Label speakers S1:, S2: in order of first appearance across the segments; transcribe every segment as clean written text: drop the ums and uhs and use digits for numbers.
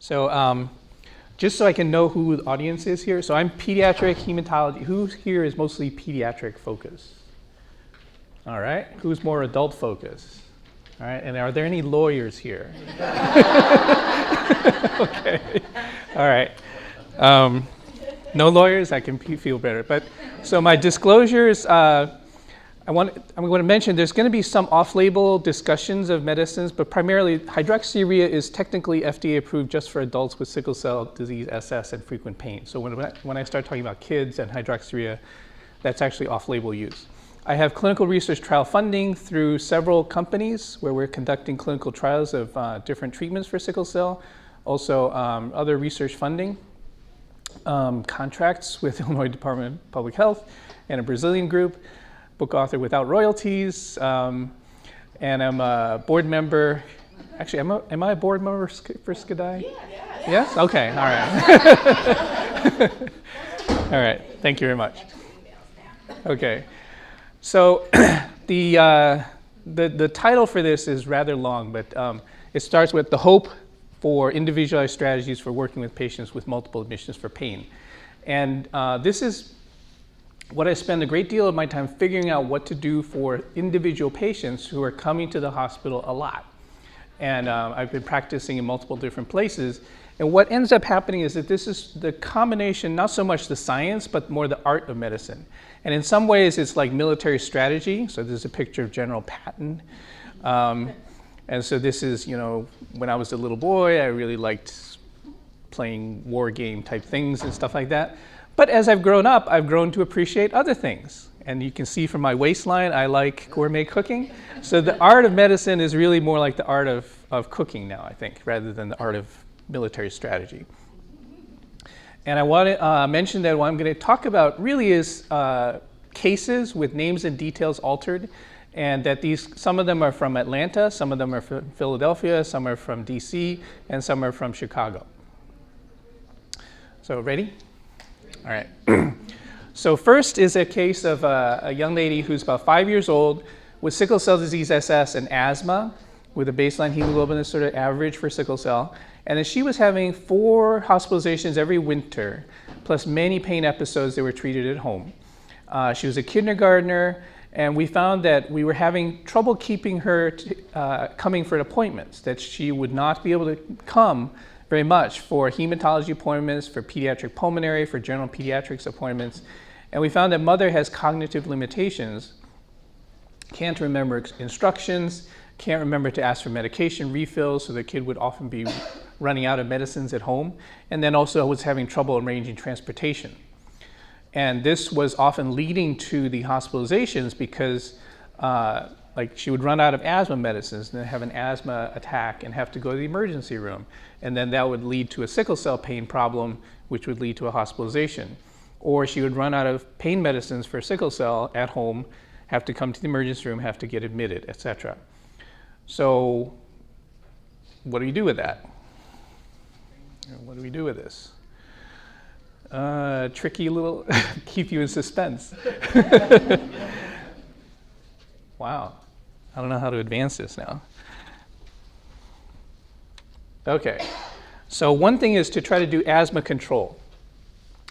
S1: So just so I can know who the audience is here, so I'm pediatric hematology. Who here is mostly pediatric focus? All right. Who's more adult focus? All right. And are there any lawyers here? Okay. All right. No lawyers? I can feel better. But so my disclosures, I'm going to mention there's going to be some off-label discussions of medicines, but primarily hydroxyurea is technically FDA approved just for adults with sickle cell disease, SS, and frequent pain. So when I start talking about kids and hydroxyurea, that's actually off-label use. I have clinical research trial funding through several companies where we're conducting clinical trials of different treatments for sickle cell. Also, other research funding, contracts with Illinois Department of Public Health and a Brazilian group. Book author without royalties, and I'm a board member. Actually, am I a board member for SCDI? Yeah. Yes? Okay, all right. All right, thank you very much. Okay, so the title for this is rather long, but it starts with the hope for individualized strategies for working with patients with multiple admissions for pain. And this is what I spend a great deal of my time figuring out what to do for individual patients who are coming to the hospital a lot. And I've been practicing in multiple different places. And what ends up happening is that this is the combination, not so much the science, but more the art of medicine. And in some ways, it's like military strategy. So there's a picture of General Patton. And so this is, when I was a little boy, I really liked playing war game type things and stuff like that. But as I've grown up, I've grown to appreciate other things. And you can see from my waistline, I like gourmet cooking. So the art of medicine is really more like the art of cooking now, I think, rather than the art of military strategy. And I want to mention that what I'm going to talk about really is cases with names and details altered, and that some of them are from Atlanta, some of them are from Philadelphia, some are from DC, and some are from Chicago. So ready? All right. So first is a case of a young lady who's about 5 years old with sickle cell disease SS and asthma with a baseline hemoglobin that's sort of average for sickle cell. And then she was having 4 hospitalizations every winter, plus many pain episodes that were treated at home. She was a kindergartner, and we found that we were having trouble keeping her coming for appointments, that she would not be able to come very much for hematology appointments, for pediatric pulmonary, for general pediatrics appointments. And we found that mother has cognitive limitations, can't remember instructions, can't remember to ask for medication refills, so the kid would often be running out of medicines at home, and then also was having trouble arranging transportation. And this was often leading to the hospitalizations because like she would run out of asthma medicines and then have an asthma attack and have to go to the emergency room. And then that would lead to a sickle cell pain problem, which would lead to a hospitalization. Or she would run out of pain medicines for sickle cell at home, have to come to the emergency room, have to get admitted, etc. So what do you do with that? What do we do with this? Tricky little, keep you in suspense. Wow, I don't know how to advance this now. Okay, so one thing is to try to do asthma control.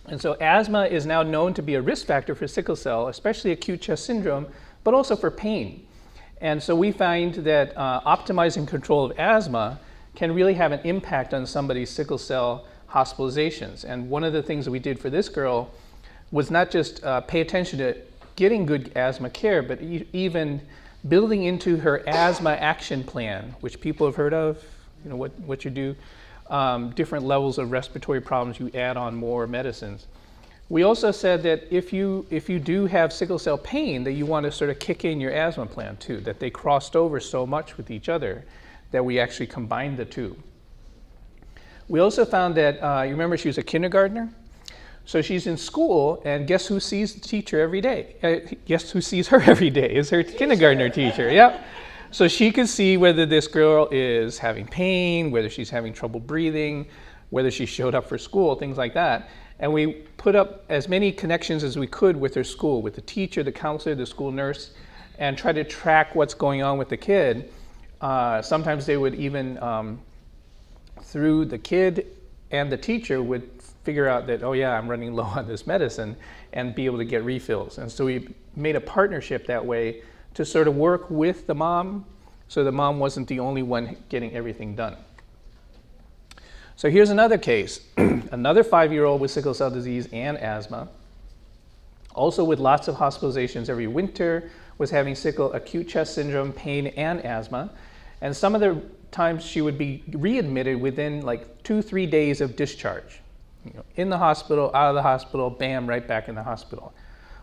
S1: And so asthma is now known to be a risk factor for sickle cell, especially acute chest syndrome, but also for pain. And so we find that optimizing control of asthma can really have an impact on somebody's sickle cell hospitalizations. And one of the things that we did for this girl was not just pay attention to getting good asthma care, but even building into her asthma action plan, which people have heard of, what you do, different levels of respiratory problems, you add on more medicines. We also said that if you do have sickle cell pain, that you want to sort of kick in your asthma plan too, that they crossed over so much with each other that we actually combined the two. We also found that, you remember she was a kindergartner? So she's in school, and guess who sees the teacher every day? Guess who sees her every day? Is her kindergartner teacher, yep. So she could see whether this girl is having pain, whether she's having trouble breathing, whether she showed up for school, things like that. And we put up as many connections as we could with her school, with the teacher, the counselor, the school nurse, and try to track what's going on with the kid. Sometimes they would even through the kid and the teacher would figure out that, oh yeah, I'm running low on this medicine, and be able to get refills. And so we made a partnership that way to sort of work with the mom, so the mom wasn't the only one getting everything done. So here's another case. Another 5-year-old with sickle cell disease and asthma, also with lots of hospitalizations every winter, was having sickle acute chest syndrome, pain, and asthma. And some of the times she would be readmitted within like 2-3 days of discharge. You know, in the hospital, out of the hospital, bam, right back in the hospital.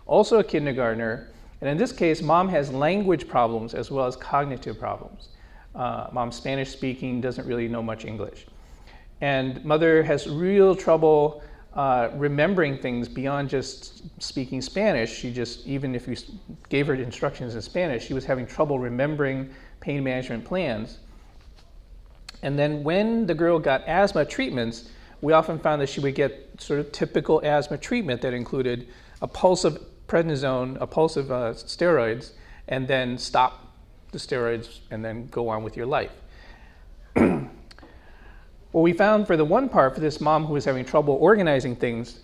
S1: Also a kindergartner, and in this case, mom has language problems as well as cognitive problems. Mom's Spanish speaking, doesn't really know much English. And mother has real trouble remembering things beyond just speaking Spanish. She just, even if you gave her instructions in Spanish, she was having trouble remembering pain management plans. And then when the girl got asthma treatments, we often found that she would get sort of typical asthma treatment that included a pulse of prednisone, a pulse of steroids, and then stop the steroids and then go on with your life. What we found for the one part, for this mom who was having trouble organizing things,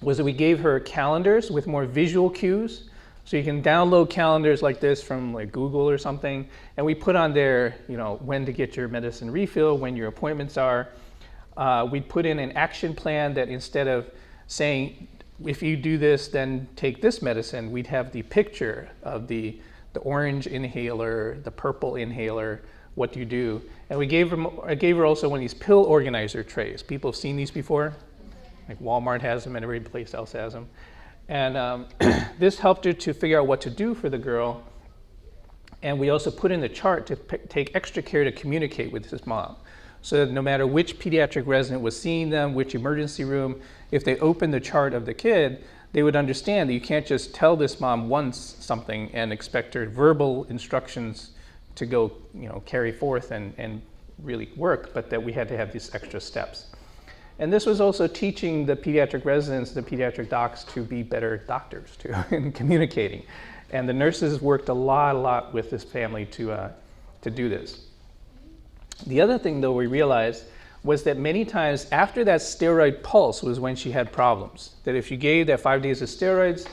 S1: was that we gave her calendars with more visual cues. So you can download calendars like this from like Google or something, and we put on there, you know, when to get your medicine refill, when your appointments are. We put in an action plan that instead of saying, if you do this, then take this medicine, we'd have the picture of the orange inhaler, the purple inhaler, what do you do? And I gave her also one of these pill organizer trays. People have seen these before. Like Walmart has them and every place else has them. And this helped her to figure out what to do for the girl. And we also put in the chart to take extra care to communicate with his mom. So that no matter which pediatric resident was seeing them, which emergency room, if they opened the chart of the kid, they would understand that you can't just tell this mom once something and expect her verbal instructions to go, you know, carry forth and really work, but that we had to have these extra steps. And this was also teaching the pediatric residents, the pediatric docs, to be better doctors too in communicating. And the nurses worked a lot with this family to do this. The other thing though we realized was that many times after that steroid pulse was when she had problems. That if you gave that 5 days of steroids,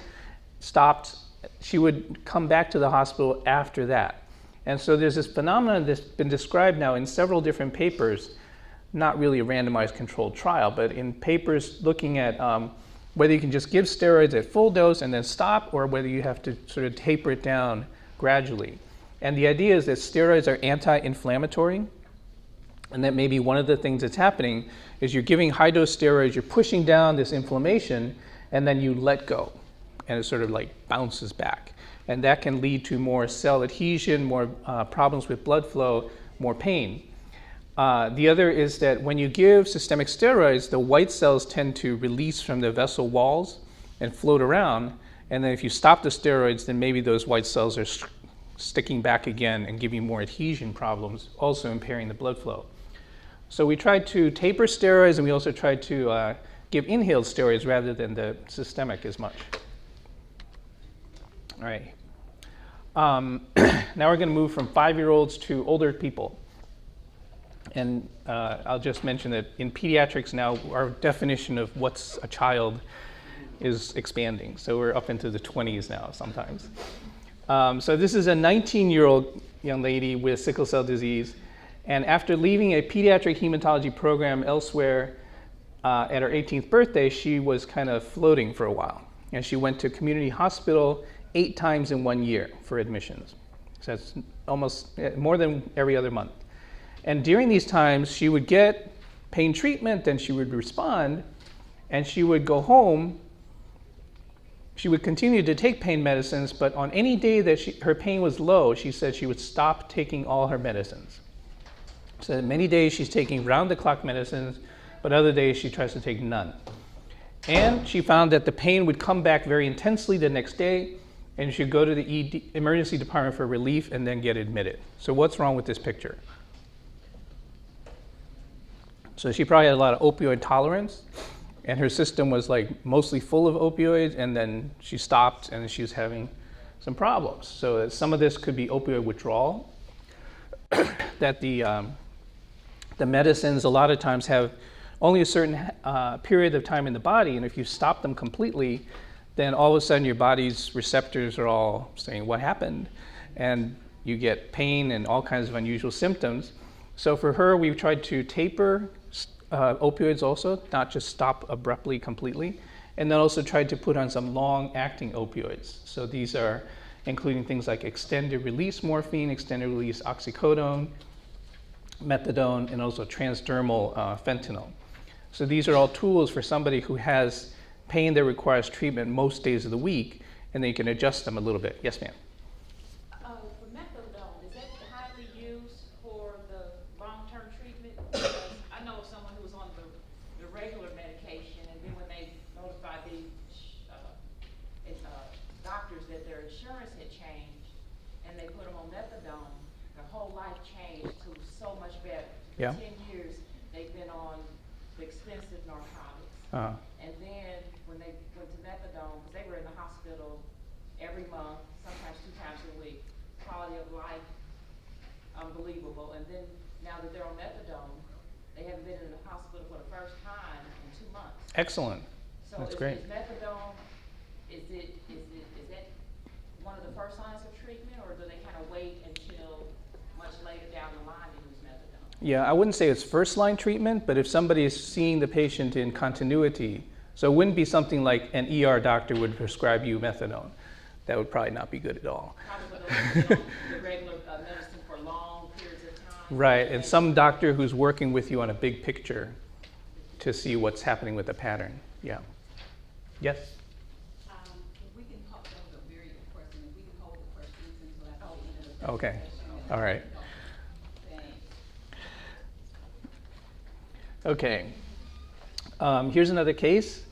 S1: stopped, she would come back to the hospital after that. And so there's this phenomenon that's been described now in several different papers, not really a randomized controlled trial, but in papers looking at whether you can just give steroids at full dose and then stop, or whether you have to sort of taper it down gradually. And the idea is that steroids are anti-inflammatory, and that maybe one of the things that's happening is you're giving high dose steroids, you're pushing down this inflammation, and then you let go, and it sort of like bounces back. And that can lead to more cell adhesion, more problems with blood flow, more pain. The other is that when you give systemic steroids, the white cells tend to release from the vessel walls and float around. And then if you stop the steroids, then maybe those white cells are sticking back again and giving more adhesion problems, also impairing the blood flow. So we tried to taper steroids, and we also tried to give inhaled steroids rather than the systemic as much. All right. Now we're going to move from 5-year-olds to older people. And I'll just mention that in pediatrics now, our definition of what's a child is expanding. So we're up into the 20s now sometimes. So this is a 19-year-old young lady with sickle cell disease. And after leaving a pediatric hematology program elsewhere at her 18th birthday, she was kind of floating for a while. And she went to community hospital 8 times in 1 year for admissions. So that's almost more than every other month. And during these times, she would get pain treatment, and she would respond, and she would go home. She would continue to take pain medicines, but on any day that her pain was low, she said she would stop taking all her medicines. So many days she's taking round-the-clock medicines, but other days she tries to take none. And she found that the pain would come back very intensely the next day, and she'd go to the emergency department for relief and then get admitted. So what's wrong with this picture? So she probably had a lot of opioid tolerance, and her system was like mostly full of opioids, and then she stopped and she was having some problems. So some of this could be opioid withdrawal, that the the medicines a lot of times have only a certain period of time in the body, and if you stop them completely, then all of a sudden your body's receptors are all saying, what happened? And you get pain and all kinds of unusual symptoms. So for her, we've tried to taper opioids also, not just stop abruptly completely, and then also tried to put on some long-acting opioids. So these are including things like extended release morphine, extended release oxycodone, methadone, and also transdermal fentanyl. So these are all tools for somebody who has pain that requires treatment most days of the week, and then you can adjust them a little bit. Yes, ma'am?
S2: For methadone, is that highly used for the long-term treatment? Because I know of someone who was on the regular medication, and then when they notified the doctors that their insurance had changed, and they put them on methadone, their whole life changed to so much better. For 10 years, they've been on the expensive narcotics. And then when they went to methadone, because they were in the hospital every month, sometimes 2 times a week, quality of life, unbelievable. And then now that they're on methadone, they haven't been in the hospital for the first time in 2 months.
S1: Excellent.
S2: So
S1: That's great.
S2: Is methadone, is that one of the first lines of treatment, or do they kind of wait until much later down the line to use methadone?
S1: Yeah, I wouldn't say it's first line treatment, but if somebody is seeing the patient in continuity, so it wouldn't be something like an ER doctor would prescribe you methadone. That would probably not be good at all.
S2: Probably the regular medicine for long periods of time.
S1: Right, and some doctor who's working with you on a big picture to see what's happening with the pattern. Yeah. Yes?
S3: If we can hold, that was a very good question. If we can hold the questions until after the end of the
S1: Okay.
S3: presentation.
S1: All right.
S3: Thanks.
S1: Okay. Here's another case.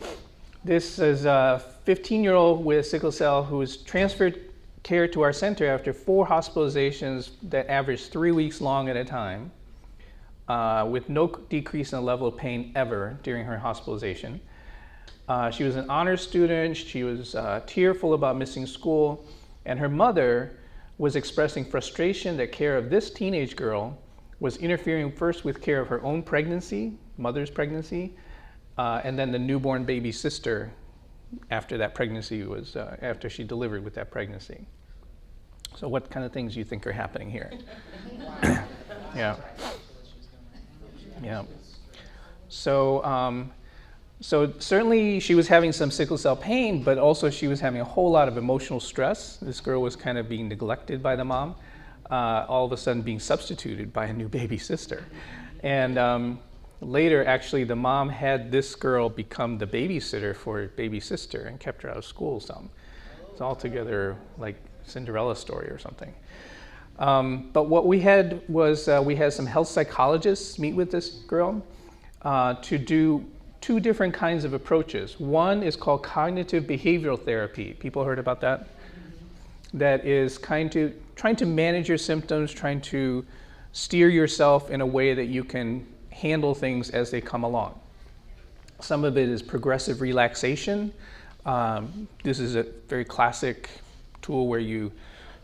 S1: This is a 15-year-old with sickle cell who was transferred care to our center after 4 hospitalizations that averaged 3 weeks long at a time, with no decrease in the level of pain ever during her hospitalization. She was an honors student. She was tearful about missing school, and her mother was expressing frustration that care of this teenage girl was interfering first with care of her own pregnancy, mother's pregnancy, and then the newborn baby sister after that pregnancy was, after she delivered with that pregnancy. So what kind of things do you think are happening here? Yeah. Yeah. So, so certainly she was having some sickle cell pain, but also she was having a whole lot of emotional stress. This girl was kind of being neglected by the mom, all of a sudden being substituted by a new baby sister. And later, actually, the mom had this girl become the babysitter for her baby sister and kept her out of school some. It's altogether like Cinderella story or something. But what we had was we had some health psychologists meet with this girl to do 2 different kinds of approaches. One is called cognitive behavioral therapy. People heard about that? That is trying to manage your symptoms, trying to steer yourself in a way that you can handle things as they come along. Some of it is progressive relaxation. This is a very classic tool where you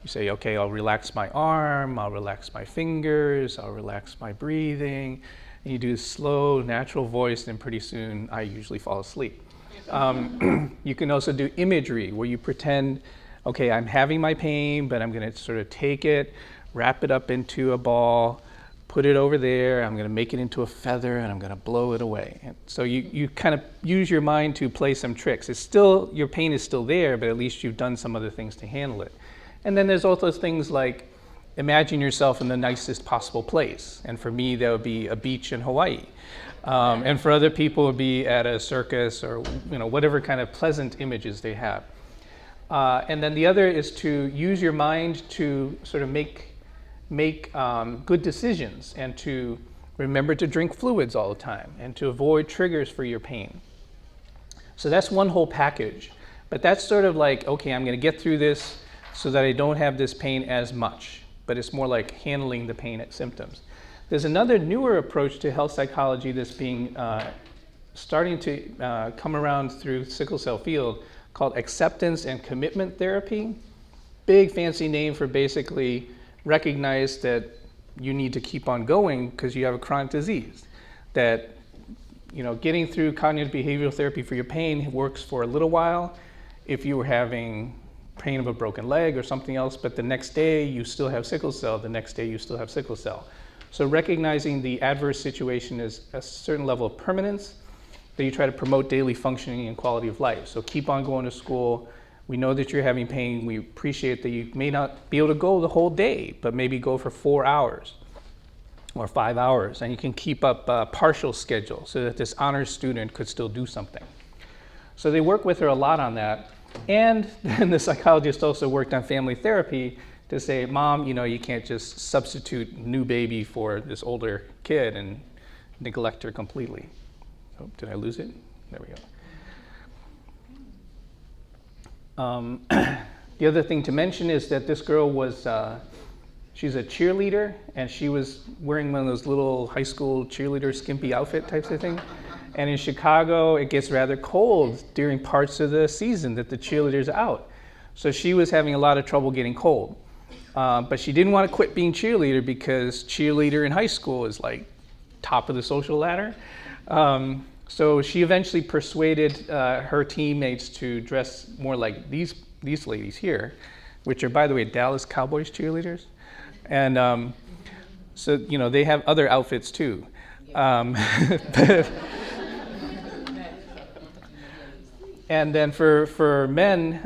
S1: say, okay, I'll relax my arm, I'll relax my fingers, I'll relax my breathing. And you do a slow, natural voice, and pretty soon I usually fall asleep. You can also do imagery, where you pretend, okay, I'm having my pain, but I'm going to sort of take it, wrap it up into a ball, put it over there, I'm going to make it into a feather, and I'm going to blow it away. And so you kind of use your mind to play some tricks. It's still, your pain is still there, but at least you've done some other things to handle it. And then there's also things like imagine yourself in the nicest possible place. And for me, that would be a beach in Hawaii. And for other people, it would be at a circus or whatever kind of pleasant images they have. And then the other is to use your mind to sort of make good decisions and to remember to drink fluids all the time and to avoid triggers for your pain. So that's one whole package. But that's sort of like, okay, I'm going to get through this so that I don't have this pain as much. But it's more like handling the pain symptoms. There's another newer approach to health psychology that's being starting to come around through sickle cell field called acceptance and commitment therapy. Big fancy name for basically recognize that you need to keep on going because you have a chronic disease. That, getting through cognitive behavioral therapy for your pain works for a little while. If you were having pain of a broken leg or something else, but the next day you still have sickle cell, the next day you still have sickle cell. So recognizing the adverse situation is a certain level of permanence that you try to promote daily functioning and quality of life. So keep on going to school. We know that you're having pain. We appreciate that you may not be able to go the whole day, but maybe go for 4 hours or 5 hours, and you can keep up a partial schedule so that this honors student could still do something. So they work with her a lot on that. And then the psychologist also worked on family therapy to say, Mom, you can't just substitute new baby for this older kid and neglect her completely. Oh, did I lose it? There we go. The other thing to mention is that this girl was, she's a cheerleader, and she was wearing one of those little high school cheerleader skimpy outfit types of thing. And in Chicago, it gets rather cold during parts of the season that the cheerleaders are out. So she was having a lot of trouble getting cold. But she didn't want to quit being cheerleader because cheerleader in high school is like top of the social ladder. So she eventually persuaded her teammates to dress more like these ladies here, which are, by the way, Dallas Cowboys cheerleaders. And so, they have other outfits too. And then for men,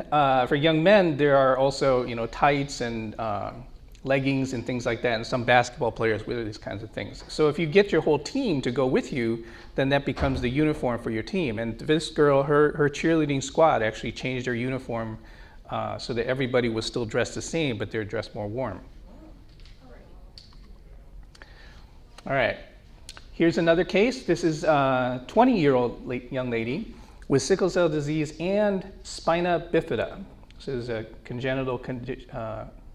S1: for young men, there are also tights and leggings and things like that, and some basketball players wear these kinds of things. So if you get your whole team to go with you, then that becomes the uniform for your team. And this girl, her cheerleading squad actually changed their uniform so that everybody was still dressed the same, but they're dressed more warm. All right, here's another case. This is a 20-year-old young lady with sickle cell disease and spina bifida. This is a congenital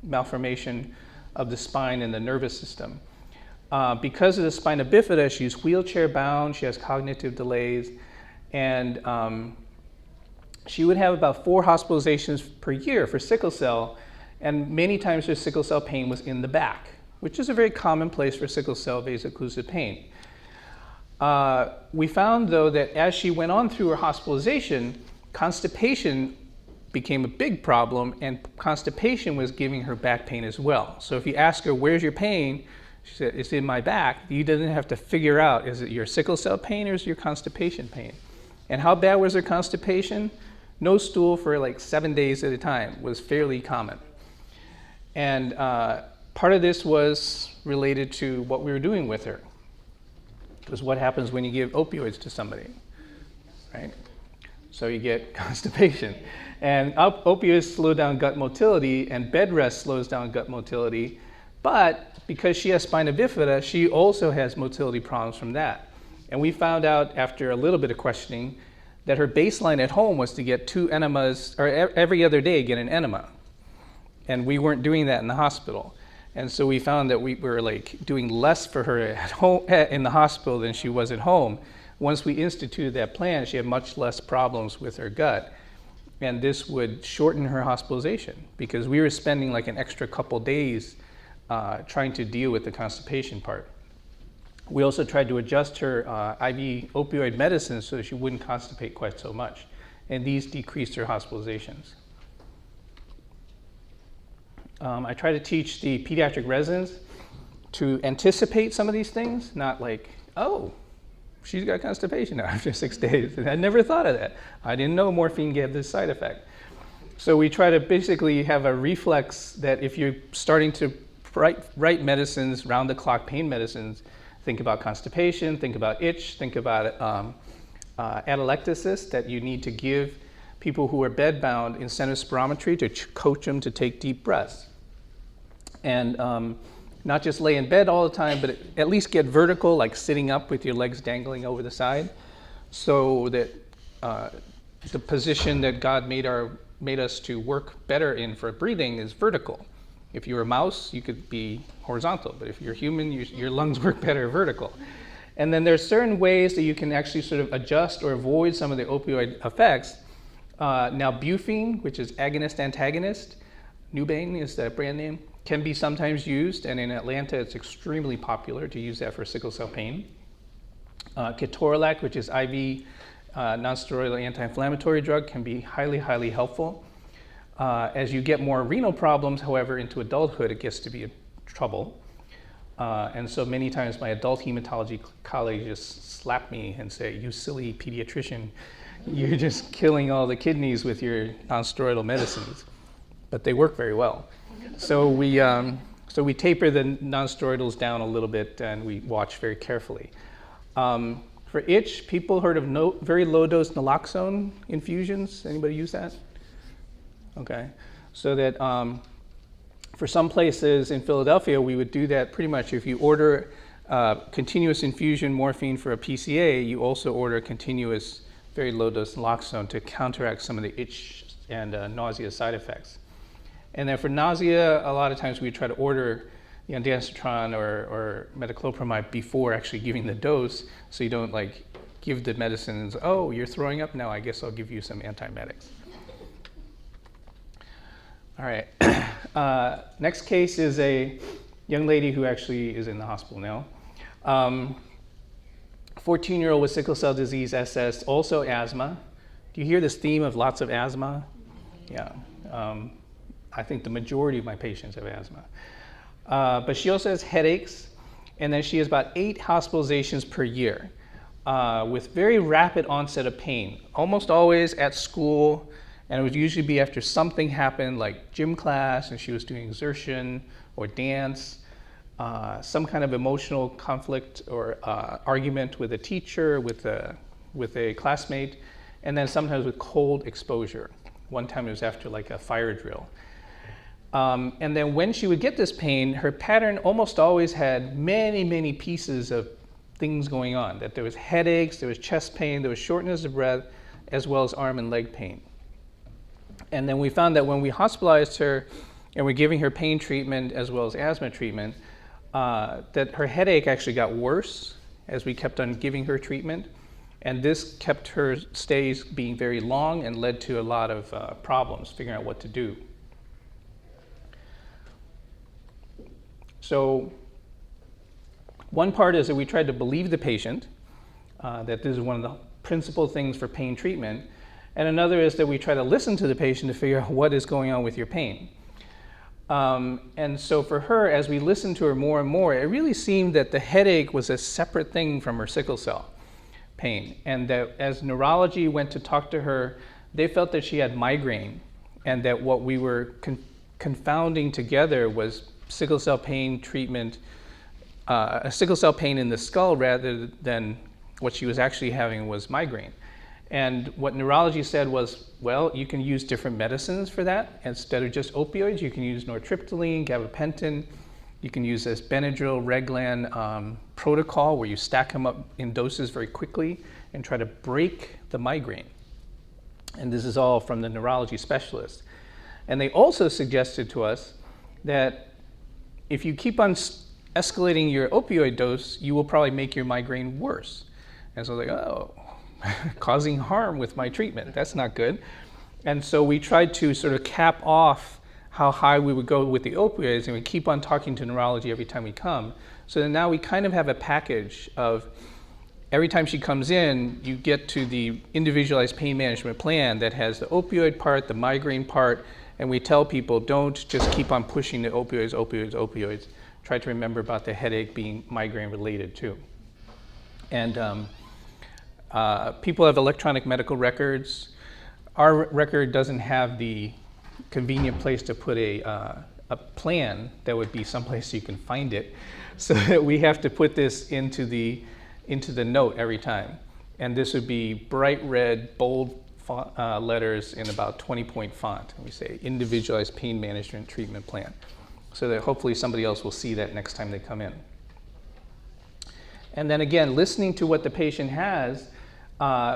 S1: malformation of the spine and the nervous system. Because of the spina bifida, she's wheelchair bound, she has cognitive delays, and she would have about 4 hospitalizations per year for sickle cell, and many times her sickle cell pain was in the back, which is a very common place for sickle cell vaso-occlusive pain. We found, though, that as she went on through her hospitalization, constipation became a big problem, and constipation was giving her back pain as well. So if you ask her, where's your pain? She said, it's in my back. You didn't have to figure out, is it your sickle cell pain or is it your constipation pain? And how bad was her constipation? No stool for like 7 days at a time was fairly common. And part of this was related to what we were doing with her. Because what happens when you give opioids to somebody, right? So you get constipation. And opioids slow down gut motility, and bed rest slows down gut motility. But because she has spina bifida, she also has motility problems from that. And we found out after a little bit of questioning that her baseline at home was to get 2 enemas, or every other day get an enema. And we weren't doing that in the hospital. And so we found that we were like doing less for her at home, in the hospital than she was at home. Once we instituted that plan, she had much less problems with her gut. And this would shorten her hospitalization because we were spending like an extra couple days trying to deal with the constipation part. We also tried to adjust her IV opioid medicine so she wouldn't constipate quite so much. And these decreased her hospitalizations. I try to teach the pediatric residents to anticipate some of these things, not like, oh, she's got constipation now after 6 days. And I never thought of that. I didn't know morphine gave this side effect. So we try to basically have a reflex that if you're starting to write medicines, round-the-clock pain medicines, think about constipation, think about itch, think about atelectasis, that you need to give people who are bedbound incentive spirometry to coach them to take deep breaths. And not just lay in bed all the time, but at least get vertical, like sitting up with your legs dangling over the side, so that the position that God made us to work better in for breathing is vertical. If you're a mouse, you could be horizontal, but if you're human, your lungs work better vertical. And then there's certain ways that you can actually sort of adjust or avoid some of the opioid effects. Now, bufene, which is agonist-antagonist, Nubane is the brand name, can be sometimes used, and in Atlanta it's extremely popular to use that for sickle cell pain. Ketorolac, which is IV nonsteroidal anti-inflammatory drug, can be highly, highly helpful. As you get more renal problems, however, into adulthood, it gets to be a trouble. And so many times my adult hematology colleagues just slap me and say, "You silly pediatrician, you're just killing all the kidneys with your nonsteroidal medicines." But they work very well. So we taper the nonsteroidals down a little bit, and we watch very carefully. For itch, people heard of very low-dose naloxone infusions? Anybody use that? Okay. So that for some places in Philadelphia, we would do that pretty much. If you order continuous infusion morphine for a PCA, you also order continuous very low-dose naloxone to counteract some of the itch and nausea side effects. And then for nausea, a lot of times we try to order ondansetron or metoclopramide before actually giving the dose, so you don't like give the medicine and say, "Oh, you're throwing up now, I guess I'll give you some antiemetics." All right. Next case is a young lady who actually is in the hospital now. 14-year-old with sickle cell disease, SS, also asthma. Do you hear this theme of lots of asthma? Yeah. I think the majority of my patients have asthma. But she also has headaches, and then she has about 8 hospitalizations per year with very rapid onset of pain, almost always at school, and it would usually be after something happened like gym class and she was doing exertion or dance, some kind of emotional conflict or argument with a teacher, with a classmate, and then sometimes with cold exposure. One time it was after like a fire drill. And then when she would get this pain, her pattern almost always had many, many pieces of things going on. That there was headaches, there was chest pain, there was shortness of breath, as well as arm and leg pain. And then we found that when we hospitalized her and we're giving her pain treatment as well as asthma treatment, that her headache actually got worse as we kept on giving her treatment. And this kept her stays being very long and led to a lot of problems figuring out what to do. So one part is that we tried to believe the patient, that this is one of the principal things for pain treatment. And another is that we try to listen to the patient to figure out what is going on with your pain. And so for her, as we listened to her more and more, it really seemed that the headache was a separate thing from her sickle cell pain. And that as neurology went to talk to her, they felt that she had migraine, and that what we were confounding together was sickle cell pain treatment, a sickle cell pain in the skull rather than what she was actually having was migraine. And what neurology said was, well, you can use different medicines for that. Instead of just opioids, you can use nortriptyline, gabapentin. You can use this Benadryl, Reglan protocol where you stack them up in doses very quickly and try to break the migraine. And this is all from the neurology specialist. And they also suggested to us that if you keep on escalating your opioid dose, you will probably make your migraine worse. And so like, oh, causing harm with my treatment, that's not good. And so we tried to sort of cap off how high we would go with the opioids, and we keep on talking to neurology every time we come. So that now we kind of have a package of every time she comes in, you get to the individualized pain management plan that has the opioid part, the migraine part, and we tell people don't just keep on pushing the opioids, opioids, opioids. Try to remember about the headache being migraine related too. And people have electronic medical records. Our record doesn't have the convenient place to put a plan that would be someplace you can find it, so that we have to put this into the note every time. And this would be bright red, bold letters in about 20-point font. And we say individualized pain management treatment plan, so that hopefully somebody else will see that next time they come in. And then again, listening to what the patient has,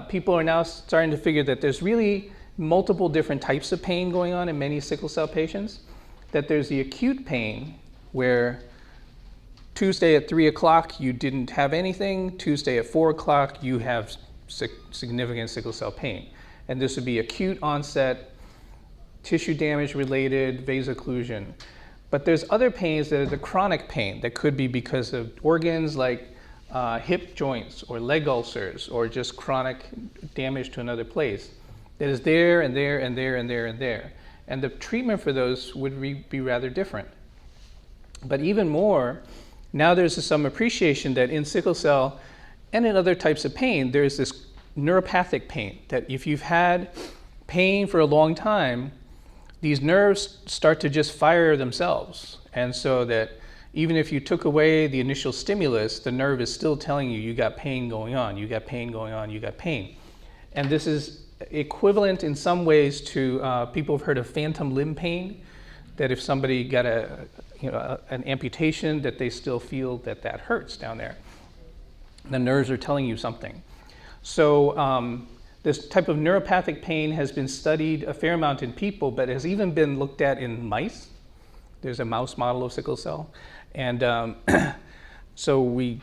S1: people are now starting to figure that there's really multiple different types of pain going on in many sickle cell patients. That there's the acute pain where Tuesday at 3 o'clock you didn't have anything, Tuesday at 4 o'clock you have significant sickle cell pain. And this would be acute onset, tissue damage related, vasocclusion. But there's other pains that are the chronic pain that could be because of organs like hip joints or leg ulcers or just chronic damage to another place that is there and there and there and there and there. And the treatment for those would be rather different. But even more, now there's some appreciation that in sickle cell and in other types of pain, there's this neuropathic pain, that if you've had pain for a long time, these nerves start to just fire themselves. And so that even if you took away the initial stimulus, the nerve is still telling you, you got pain going on, you got pain going on, you got pain. And this is equivalent in some ways to people have heard of phantom limb pain, that if somebody got an amputation, that they still feel that hurts down there. The nerves are telling you something. So this type of neuropathic pain has been studied a fair amount in people, but has even been looked at in mice. There's a mouse model of sickle cell. And so we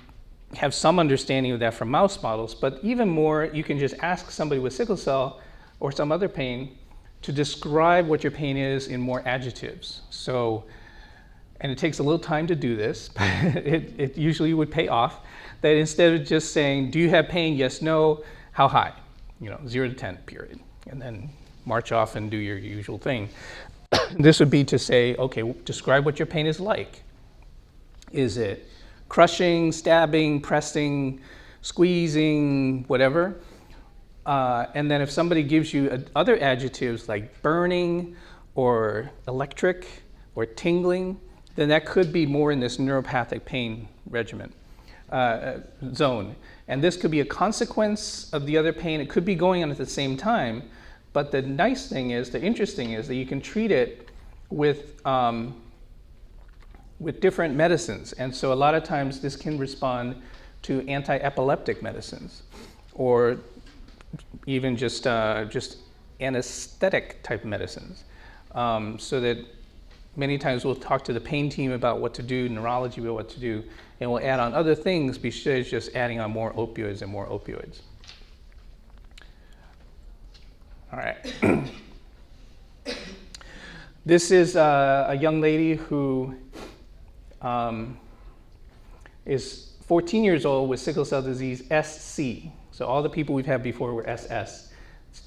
S1: have some understanding of that from mouse models, but even more, you can just ask somebody with sickle cell or some other pain to describe what your pain is in more adjectives. So, and it takes a little time to do this, but it usually would pay off, that instead of just saying, do you have pain? Yes, no, how high? 0 to 10, period. And then march off and do your usual thing. This would be to say, okay, describe what your pain is like. Is it crushing, stabbing, pressing, squeezing, whatever? And then if somebody gives you other adjectives like burning or electric or tingling, then that could be more in this neuropathic pain regimen zone. And this could be a consequence of the other pain. It could be going on at the same time. But the nice thing is, the interesting is that you can treat it with different medicines. And so a lot of times this can respond to anti-epileptic medicines or even just anesthetic type medicines. So that many times we'll talk to the pain team about what to do, neurology about what to do, and we'll add on other things besides just adding on more opioids and more opioids. All right. This is a young lady who is 14 years old with sickle cell disease SC. So all the people we've had before were SS.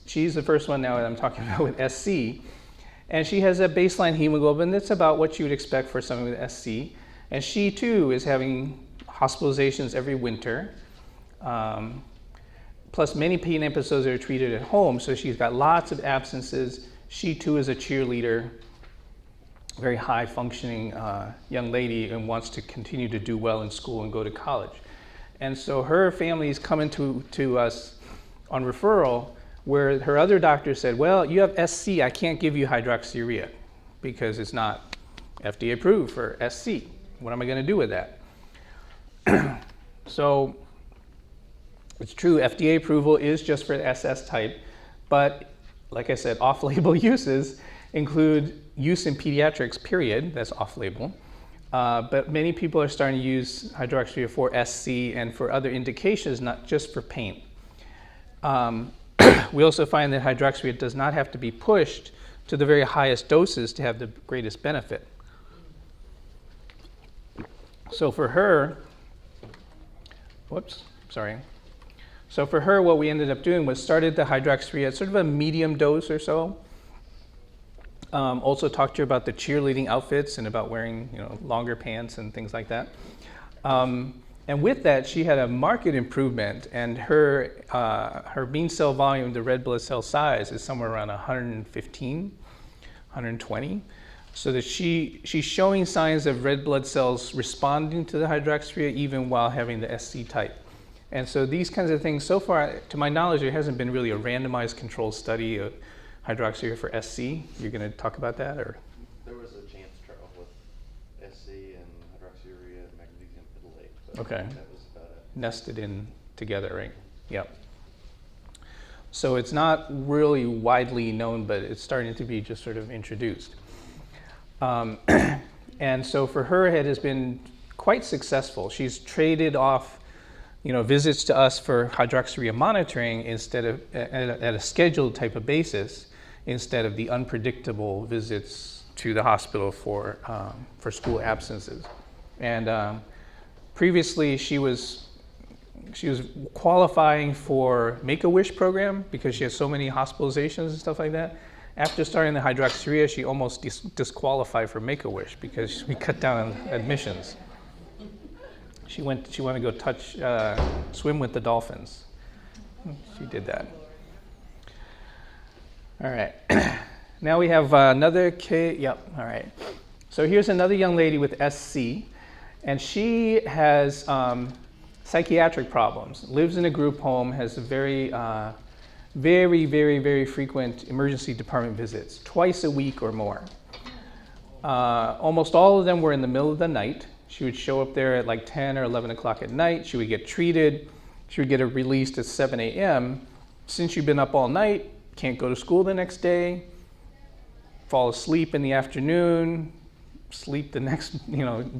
S1: She's the first one now that I'm talking about with SC. And she has a baseline hemoglobin that's about what you would expect for someone with SC. And she too is having hospitalizations every winter. Plus many pain episodes that are treated at home. So she's got lots of absences. She too is a cheerleader, very high functioning young lady, and wants to continue to do well in school and go to college. And so her family is coming to us on referral, where her other doctor said, well, you have SC, I can't give you hydroxyurea because it's not FDA approved for SC. What am I going to do with that? So it's true, FDA approval is just for SS type, but like I said, off-label uses include use in pediatrics, period, that's off-label. But many people are starting to use hydroxyurea for SC and for other indications, not just for pain. We also find that hydroxyurea does not have to be pushed to the very highest doses to have the greatest benefit. So for her, So for her, what we ended up doing was started the hydroxyurea at sort of a medium dose or so. Also talked to her about the cheerleading outfits and about wearing, longer pants and things like that. And with that, she had a marked improvement, and her mean cell volume, the red blood cell size, is somewhere around 115, 120. So that she's showing signs of red blood cells responding to the hydroxyurea even while having the SC type. And so these kinds of things, so far, to my knowledge, there hasn't been really a randomized controlled study of hydroxyurea for SC. You're going to talk about that, or?
S4: There was a chance trial with SC and hydroxyurea and magnesium phthalate. So
S1: Okay.
S4: that was about it.
S1: Nested in together, right? Yep. So it's not really widely known, but it's starting to be just sort of introduced. And so for her, it has been quite successful. She's traded off, visits to us for hydroxyurea monitoring instead of at a scheduled type of basis, instead of the unpredictable visits to the hospital for school absences. And previously she was qualifying for Make-A-Wish program because she has so many hospitalizations and stuff like that. After starting the hydroxyurea, she almost disqualified for Make-A-Wish because we cut down on admissions. She wanted to go swim with the dolphins. She did that. All right. Now we have another case. Yep. All right. So here's another young lady with SC, and she has psychiatric problems. Lives in a group home. Has a very, very frequent emergency department visits, twice a week or more. Almost all of them were in the middle of the night. She would show up there at like 10 or 11 o'clock at night. She would get treated. She would get released at 7 a.m. Since you've been up all night, can't go to school the next day, fall asleep in the afternoon, sleep the next,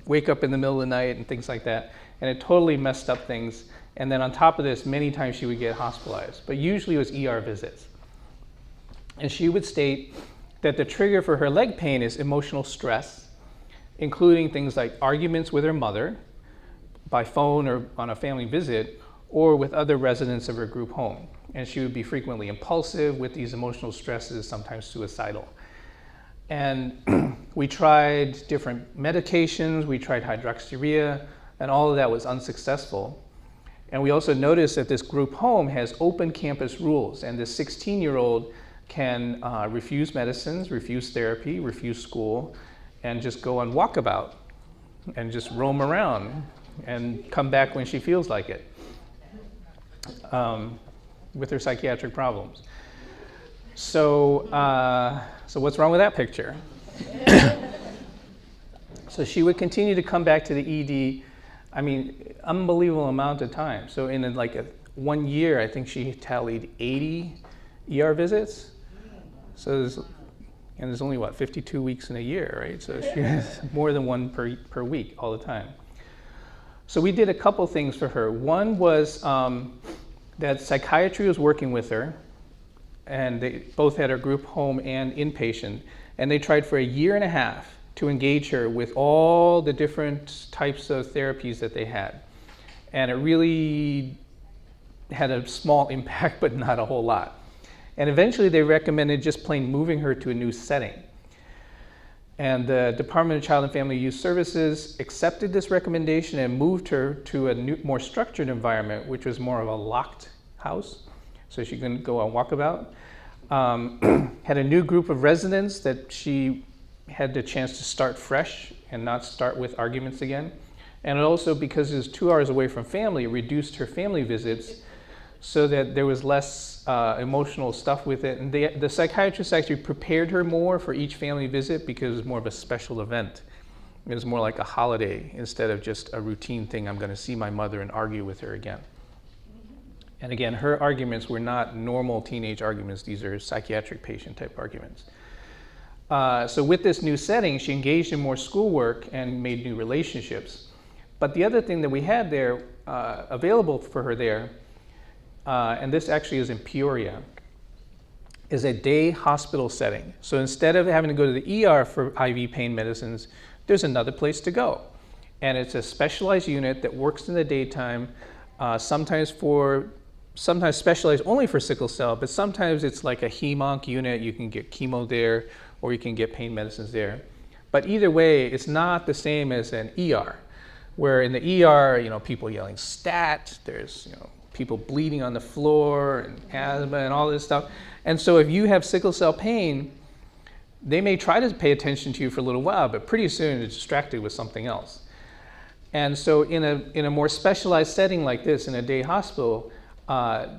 S1: wake up in the middle of the night and things like that. And it totally messed up things. And then on top of this, many times she would get hospitalized, but usually it was ER visits. And she would state that the trigger for her leg pain is emotional stress, including things like arguments with her mother by phone or on a family visit, or with other residents of her group home. And she would be frequently impulsive with these emotional stresses, sometimes suicidal. And we tried different medications, we tried hydroxyurea, and all of that was unsuccessful. And we also noticed that this group home has open campus rules, and this 16-year-old can refuse medicines, refuse therapy, refuse school, and just go on walkabout and just roam around and come back when she feels like it with her psychiatric problems. So what's wrong with that picture? So she would continue to come back to the ED, unbelievable amount of time. So in 1 year, I think she tallied 80 ER visits. So there's only 52 weeks in a year, right? So she has more than one per week all the time. So we did a couple things for her. One was that psychiatry was working with her, and they both had her group home and inpatient, and they tried for 1.5 years to engage her with all the different types of therapies that they had. And it really had a small impact, but not a whole lot. And eventually they recommended just plain moving her to a new setting. And the Department of Child and Family Youth Services accepted this recommendation and moved her to a more structured environment, which was more of a locked house, so she couldn't go on walkabout. Had a new group of residents that she had the chance to start fresh and not start with arguments again. And also, because it was 2 hours away from family, it reduced her family visits so that there was less emotional stuff with it. And the psychiatrist actually prepared her more for each family visit because it was more of a special event. It was more like a holiday instead of just a routine thing. I'm going to see my mother and argue with her again. And again, her arguments were not normal teenage arguments. These are psychiatric patient type arguments. So with this new setting, she engaged in more schoolwork and made new relationships. But the other thing that we had there, available for her there, and this actually is in Peoria, is a day hospital setting. So instead of having to go to the ER for IV pain medicines, there's another place to go. And it's a specialized unit that works in the daytime, sometimes specialized only for sickle cell, but sometimes it's like a hem-onc unit. You can get chemo there, or you can get pain medicines there. But either way, it's not the same as an ER, where in the ER, people yelling stat, there's people bleeding on the floor and asthma and all this stuff. And so if you have sickle cell pain, they may try to pay attention to you for a little while, but pretty soon it's distracted with something else. And so in a more specialized setting like this, in a day hospital,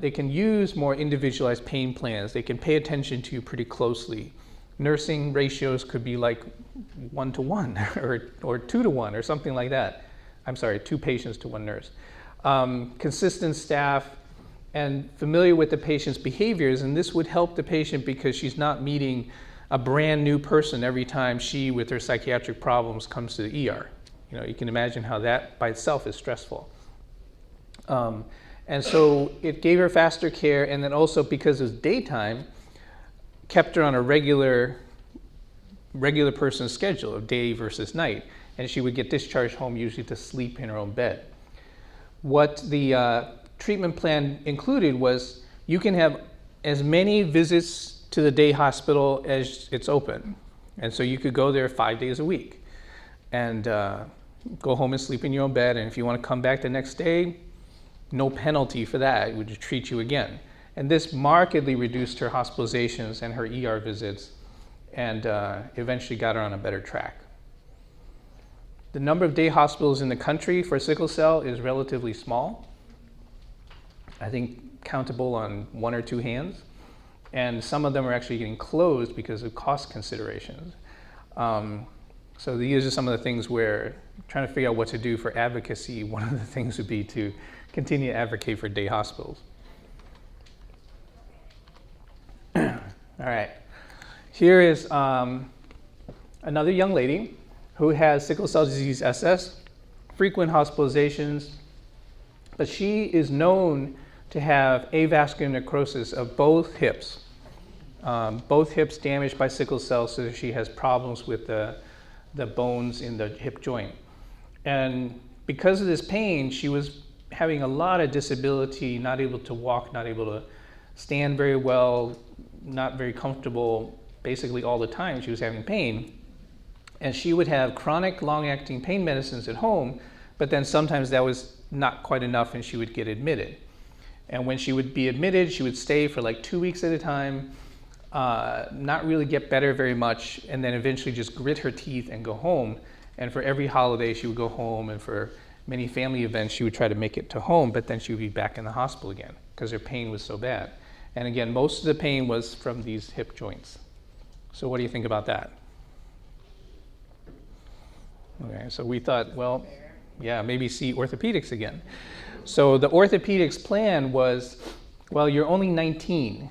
S1: they can use more individualized pain plans. They can pay attention to you pretty closely. Nursing ratios could be like 1-to-1 or 2-to-1 or something like that. I'm sorry, 2 patients to 1 nurse. Consistent staff and familiar with the patient's behaviors, and this would help the patient because she's not meeting a brand new person every time she, with her psychiatric problems, comes to the ER. You can imagine how that by itself is stressful. And so it gave her faster care, and then also because it was daytime, kept her on a regular regular person's schedule of day versus night, and she would get discharged home usually to sleep in her own bed. What the treatment plan included was you can have as many visits to the day hospital as it's open. And so you could go there 5 days a week and go home and sleep in your own bed. And if you want to come back the next day, no penalty for that. It would just treat you again. And this markedly reduced her hospitalizations and her ER visits and eventually got her on a better track. The number of day hospitals in the country for sickle cell is relatively small. I think countable on one or two hands. And some of them are actually getting closed because of cost considerations. So these are some of the things where trying to figure out what to do for advocacy. One of the things would be to continue to advocate for day hospitals. All right, here is another young lady who has sickle cell disease SS, frequent hospitalizations, but she is known to have avascular necrosis of both hips damaged by sickle cell, so she has problems with the bones in the hip joint. And because of this pain, she was having a lot of disability, not able to walk, not able to stand very well, not very comfortable, basically all the time she was having pain. And she would have chronic long-acting pain medicines at home, but then sometimes that was not quite enough and she would get admitted. And when she would be admitted, she would stay for like 2 weeks at a time, not really get better very much, and then eventually just grit her teeth and go home. And for every holiday, she would go home, and for many family events, she would try to make it to home, but then she would be back in the hospital again because her pain was so bad. And again, most of the pain was from these hip joints. So what do you think about that? Okay, so we thought, well, yeah, maybe see orthopedics again. So the orthopedics plan was, well, you're only 19.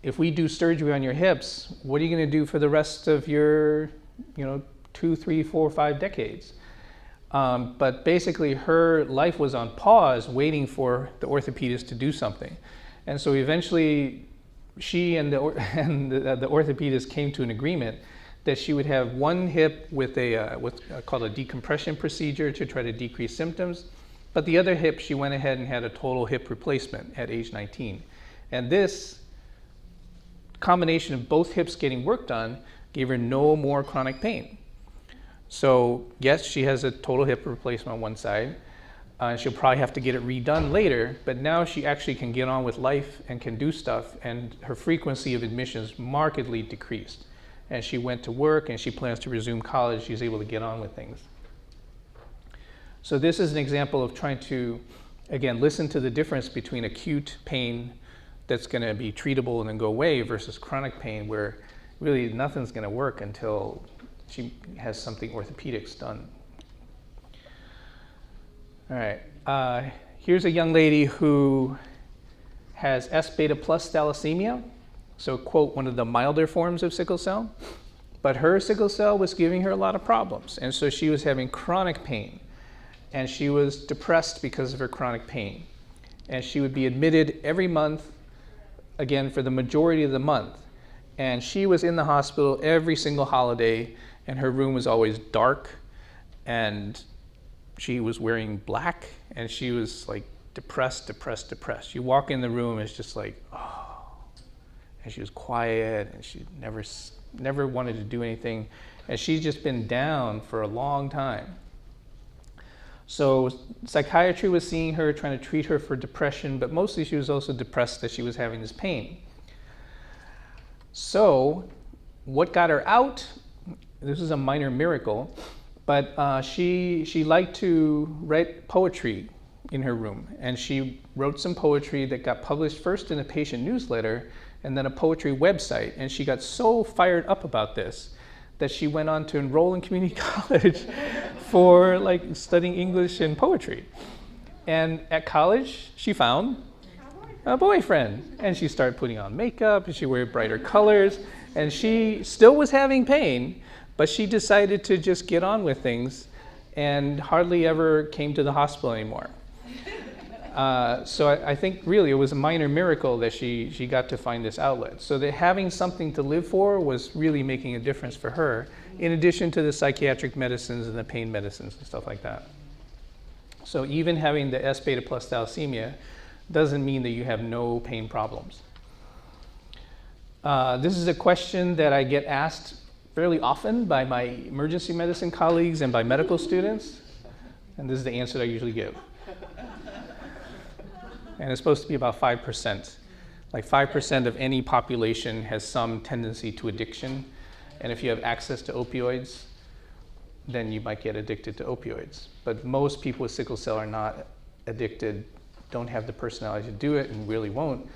S1: If we do surgery on your hips, what are you going to do for the rest of your, 2, 3, 4, 5 decades? But basically, her life was on pause, waiting for the orthopedist to do something. And so eventually, she and the orthopedist came to an agreement that she would have one hip with what's called a decompression procedure to try to decrease symptoms, but the other hip, she went ahead and had a total hip replacement at age 19. And this combination of both hips getting work done gave her no more chronic pain. So yes, she has a total hip replacement on one side. She'll probably have to get it redone later, but now she actually can get on with life and can do stuff, and her frequency of admissions markedly decreased. And she went to work and she plans to resume college. She's able to get on with things. So this is an example of trying to, again, listen to the difference between acute pain that's going to be treatable and then go away versus chronic pain where really nothing's going to work until she has something orthopedics done. All right, here's a young lady who has S beta plus thalassemia. So, quote, one of the milder forms of sickle cell. But her sickle cell was giving her a lot of problems. And so she was having chronic pain. And she was depressed because of her chronic pain. And she would be admitted every month, again, for the majority of the month. And she was in the hospital every single holiday, and her room was always dark. And she was wearing black, and she was like depressed. You walk in the room, it's just like, oh. And she was quiet, and she never wanted to do anything. And she's just been down for a long time. So psychiatry was seeing her, trying to treat her for depression, but mostly she was also depressed that she was having this pain. So what got her out, this is a minor miracle, but she liked to write poetry in her room. And she wrote some poetry that got published first in a patient newsletter and then a poetry website. And she got so fired up about this that she went on to enroll in community college for like studying English and poetry. And at college, she found a boyfriend. And she started putting on makeup, and she wore brighter colors. And she still was having pain, but she decided to just get on with things and hardly ever came to the hospital anymore. So I think really it was a minor miracle that she got to find this outlet. So that having something to live for was really making a difference for her, in addition to the psychiatric medicines and the pain medicines and stuff like that. So even having the S beta plus thalassemia doesn't mean that you have no pain problems. This is a question that I get asked fairly often by my emergency medicine colleagues and by medical students, and this is the answer that I usually give. And it's supposed to be about 5%. Like 5% of any population has some tendency to addiction, and if you have access to opioids, then you might get addicted to opioids. But most people with sickle cell are not addicted, don't have the personality to do it, and really won't.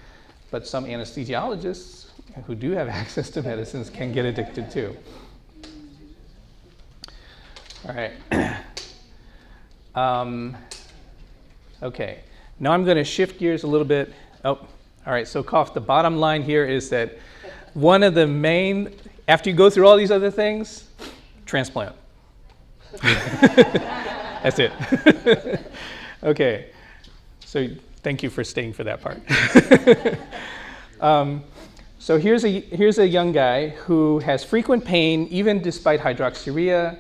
S1: But some anesthesiologists who do have access to medicines can get addicted too. All right. Okay, now I'm going to shift gears a little bit. Oh, all right, so the bottom line here is that one of the main, after you go through all these other things, transplant. That's it. Okay, so thank you for staying for that part. So here's a young guy who has frequent pain, even despite hydroxyurea.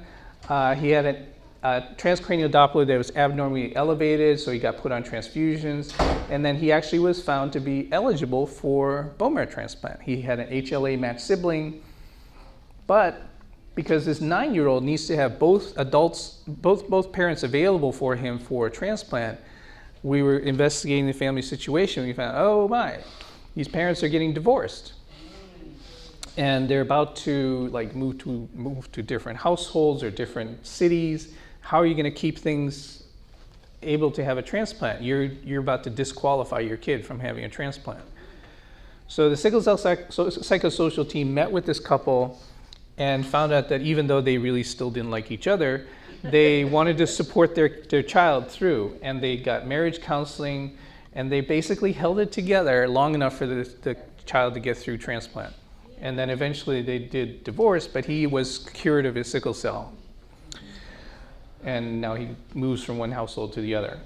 S1: He had a transcranial Doppler that was abnormally elevated, so he got put on transfusions, and then he actually was found to be eligible for bone marrow transplant. He had an HLA matched sibling, but because this 9-year-old needs to have both parents available for him for a transplant, we were investigating the family situation. We found, oh my, these parents are getting divorced, and they're about to move to different households or different cities. How are you going to keep things able to have a transplant? You're about to disqualify your kid from having a transplant. So the sickle cell psychosocial team met with this couple and found out that even though they really still didn't like each other, they wanted to support their child through, and they got marriage counseling, and they basically held it together long enough for the child to get through transplant. And then eventually they did divorce, but he was cured of his sickle cell. And now he moves from one household to the other.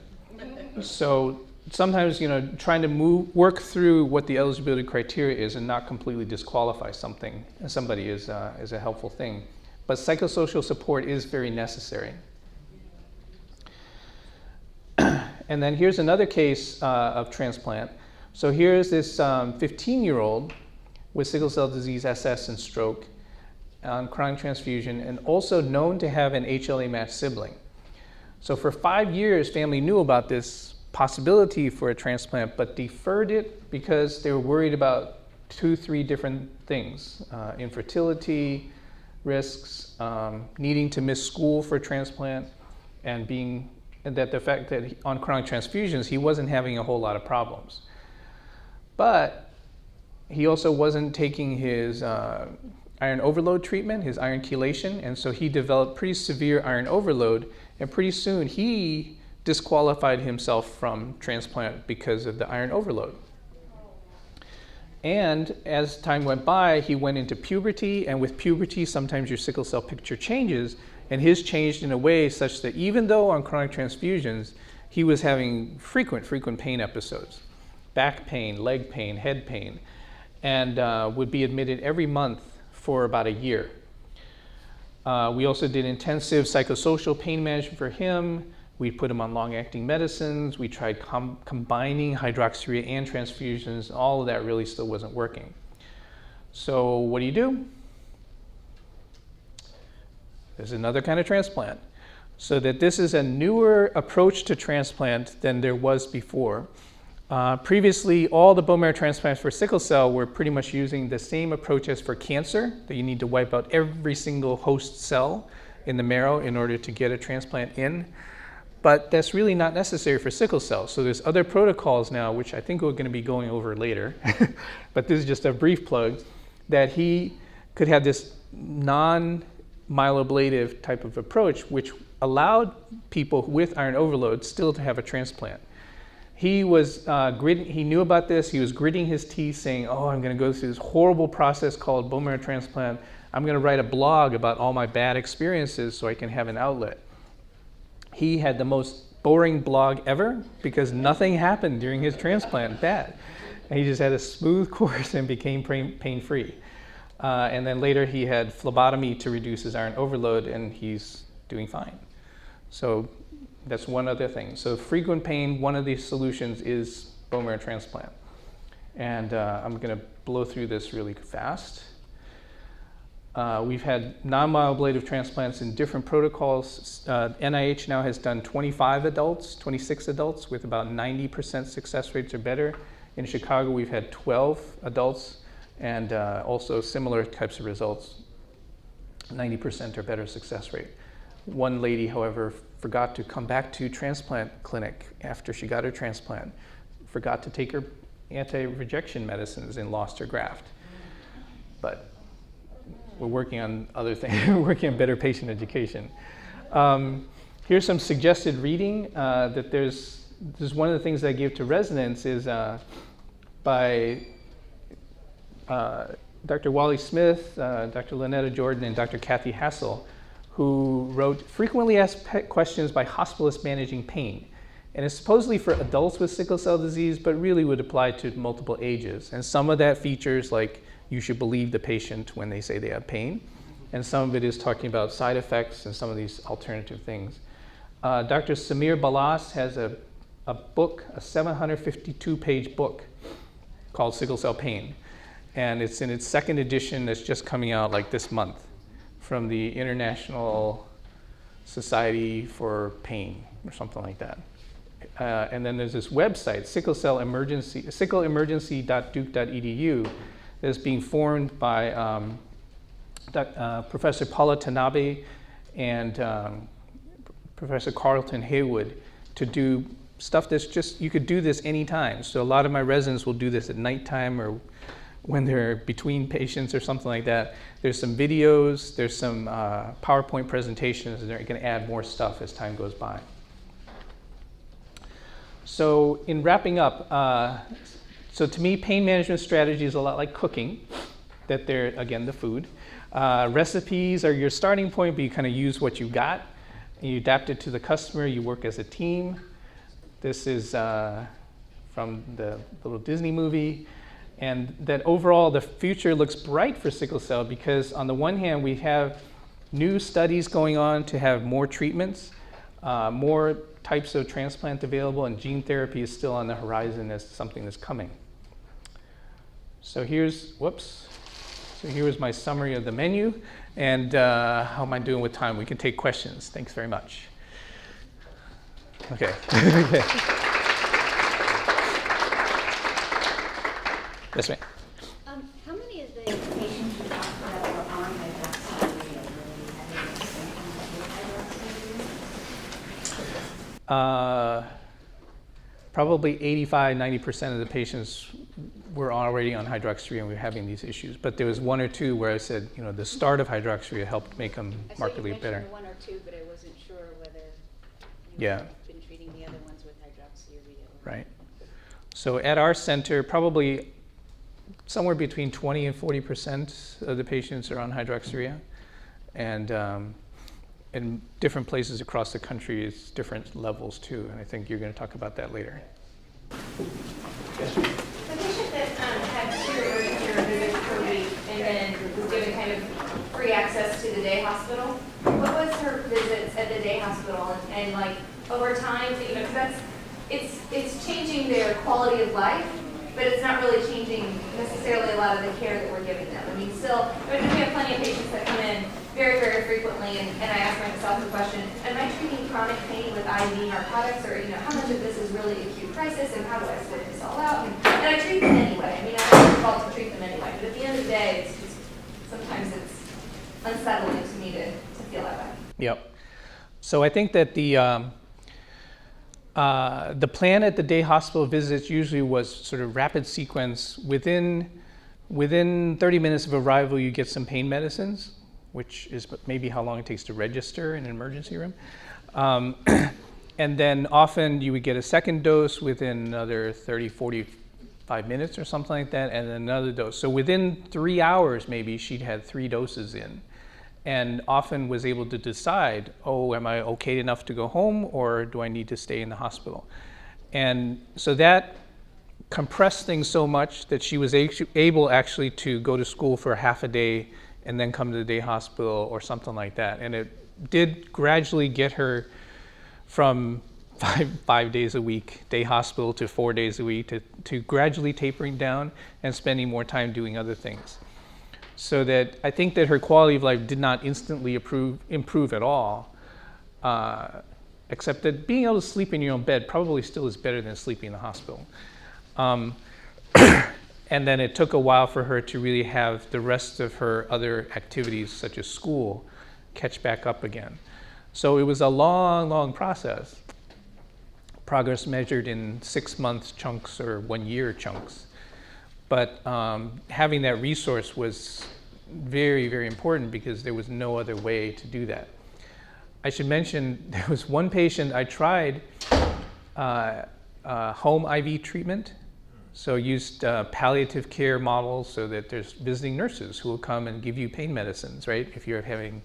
S1: So sometimes, trying to work through what the eligibility criteria is and not completely disqualify somebody is a helpful thing. But psychosocial support is very necessary. And then here's another case of transplant. So here's this 15-year-old with sickle cell disease, SS, and stroke on chronic transfusion, and also known to have an HLA matched sibling. So for 5 years, family knew about this possibility for a transplant, but deferred it because they were worried about 2-3 different things: infertility risks, needing to miss school for transplant, and the fact that on chronic transfusions he wasn't having a whole lot of problems. But he also wasn't taking his iron overload treatment, his iron chelation, and so he developed pretty severe iron overload, and pretty soon he disqualified himself from transplant because of the iron overload. And as time went by, he went into puberty, and with puberty sometimes your sickle cell picture changes, and his changed in a way such that even though on chronic transfusions he was having frequent pain episodes, back pain, leg pain, head pain, and would be admitted every month for about a year. We also did intensive psychosocial pain management for him. We put him on long-acting medicines. We tried combining hydroxyurea and transfusions. All of that really still wasn't working. So what do? There's another kind of transplant. So that this is a newer approach to transplant than there was before. Previously, all the bone marrow transplants for sickle cell were pretty much using the same approach as for cancer, that you need to wipe out every single host cell in the marrow in order to get a transplant in. But that's really not necessary for sickle cell. So there's other protocols now, which I think we're going to be going over later, but this is just a brief plug, that he could have this non-myeloablative type of approach, which allowed people with iron overload still to have a transplant. He was he knew about this. He was gritting his teeth saying, oh, I'm going to go through this horrible process called bone marrow transplant. I'm going to write a blog about all my bad experiences so I can have an outlet. He had the most boring blog ever because nothing happened during his transplant, bad. And he just had a smooth course and became pain-free. And then later he had phlebotomy to reduce his iron overload, and he's doing fine. So that's one other thing. So frequent pain, one of the solutions is bone marrow transplant. And I'm going to blow through this really fast. We've had non-myeloablative transplants in different protocols. NIH now has done 26 adults with about 90% success rates or better. In Chicago, we've had 12 adults and also similar types of results, 90% or better success rate. One lady, however, forgot to come back to transplant clinic after she got her transplant, forgot to take her anti-rejection medicines and lost her graft. But we're working on other things. We're working on better patient education. Here's some suggested reading that this is one of the things I give to residents is by Dr. Wally Smith, Dr. Lynetta Jordan, and Dr. Kathy Hassel, who wrote frequently asked questions by hospitalists managing pain. And it's supposedly for adults with sickle cell disease, but really would apply to multiple ages. And some of that features like you should believe the patient when they say they have pain. And some of it is talking about side effects and some of these alternative things. Dr. Samir Balas has a book, a 752-page book called Sickle Cell Pain. And it's in its second edition that's just coming out like this month from the International Society for Pain or something like that. And then there's this website, sickleemergency.duke.edu, that's being formed by Professor Paula Tanabe and Professor Carlton Haywood to do stuff that's just, you could do this anytime. So a lot of my residents will do this at nighttime or when they're between patients or something like that. There's some videos, there's some PowerPoint presentations, and they're going to add more stuff as time goes by. So in wrapping up, so to me, pain management strategy is a lot like cooking, that they're, again, the food. Recipes are your starting point, but you kind of use what you got, and you adapt it to the customer, you work as a team. This is from the little Disney movie. And that overall, the future looks bright for sickle cell because on the one hand, we have new studies going on to have more treatments, more types of transplant available, and gene therapy is still on the horizon as something that's coming. So here's my summary of the menu, and how am I doing with time? We can take questions. Thanks very much. Okay. Yes, ma'am.
S5: How many of the patients you talked about were on hydroxyurea really having symptoms with hydroxyurea?
S1: Probably 85–90% of the patients were already on hydroxyurea and we were having these issues. But there was one or two where I said, you know, the start of hydroxyurea helped make them markedly better.
S5: One or two, but I wasn't sure whether you
S1: Yeah.
S5: had been treating the other ones with hydroxyurea.
S1: Right. So at our center, probably somewhere between 20 and 40% of the patients are on hydroxyurea. And in different places across the country, it's different levels too. And I think you're going to talk about that later. Yes.
S6: The patient that had 2 emergency room visits per week and then was given kind of free access to the day hospital, what was her visits at the day hospital? And like over time, you know, because it's changing their quality of life, but it's not really changing necessarily a lot of the care that we're giving them. I mean, still, we have plenty of patients that come in very, very frequently, and I ask myself the question, am I treating chronic pain with IV narcotics, or, you know, how much of this is really acute crisis, and how do I sort this all out? And I treat them anyway. I mean, I have the fault to treat them anyway, but at the end of the day, it's just, sometimes it's unsettling to me to feel that way.
S1: Yep. So I think that the plan at the day hospital visits usually was sort of rapid sequence. Within 30 minutes of arrival, you get some pain medicines, which is maybe how long it takes to register in an emergency room. And then often you would get a second dose within another 30, 45 minutes or something like that, and then another dose. So within 3 hours, maybe she'd had 3 doses in. and often was able to decide, oh, am I okay enough to go home, or do I need to stay in the hospital? And so that compressed things so much that she was able actually to go to school for half a day and then come to the day hospital or something like that. And it did gradually get her from five days a week day hospital to 4 days a week to gradually tapering down and spending more time doing other things. So that I think that her quality of life did not instantly improve at all, except that being able to sleep in your own bed probably still is better than sleeping in the hospital. And then it took a while for her to really have the rest of her other activities, such as school, catch back up again. So it was a long, long process. Progress measured in 6-month chunks or 1-year chunks. But having that resource was very, very important because there was no other way to do that. I should mention there was one patient I tried home IV treatment. So used palliative care models so that there's visiting nurses who will come and give you pain medicines, right? If you're having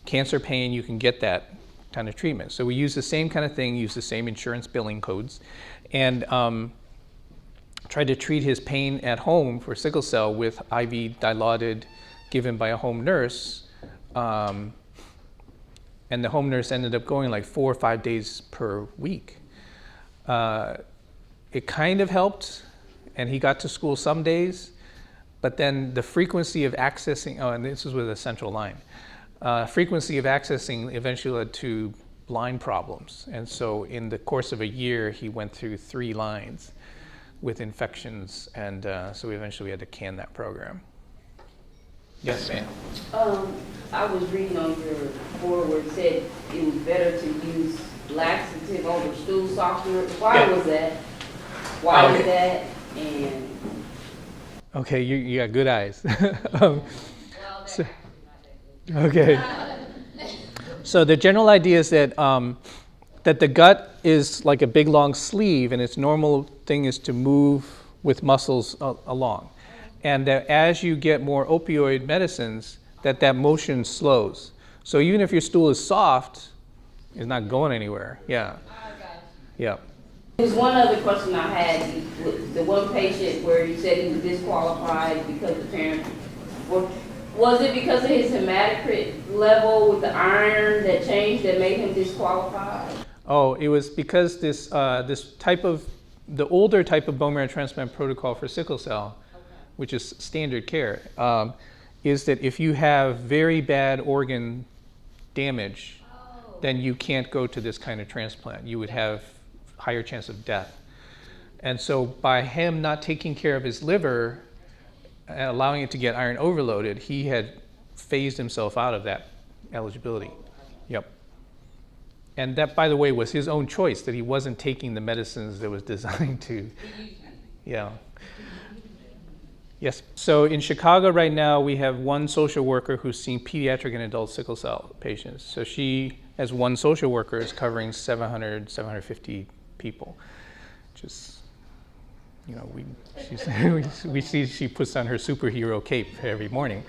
S1: cancer pain, you can get that kind of treatment. So we use the same kind of thing, use the same insurance billing codes, and tried to treat his pain at home for sickle cell with IV Dilaudid given by a home nurse. And the home nurse ended up going like 4 or 5 days per week. It kind of helped, and he got to school some days, but then the frequency of accessing, and this was with a central line, frequency of accessing eventually led to line problems. And so in the course of a year, he went through 3 lines with infections, and so eventually we had to can that program. Yes, ma'am.
S7: I was reading on your board where it said it was better to use laxative over stool softener. Why was that? Why is that? And
S1: Okay, you got good eyes. Okay. So the general idea is that that the gut is like a big long sleeve, and its normal thing is to move with muscles along, and that as you get more opioid medicines, that motion slows. So even if your stool is soft, it's not going anywhere. Yeah. Yeah.
S7: there's one other question I had. The one patient where you said he was disqualified because the parent, was it because of his hematocrit level with the iron that changed that made him disqualified?
S1: Oh, it was because this type of, the older type of bone marrow transplant protocol for sickle cell, which is standard care, is that if you have very bad organ damage, then you can't go to this kind of transplant. You would have higher chance of death. And so by him not taking care of his liver, and allowing it to get iron overloaded, he had phased himself out of that eligibility. Yep. And that, by the way, was his own choice, that he wasn't taking the medicines that was designed to, yeah. Yes. So in Chicago right now, we have one social worker who's seeing pediatric and adult sickle cell patients. So she, as one social worker, is covering 700, 750 people. Just, you know, we see she puts on her superhero cape every morning.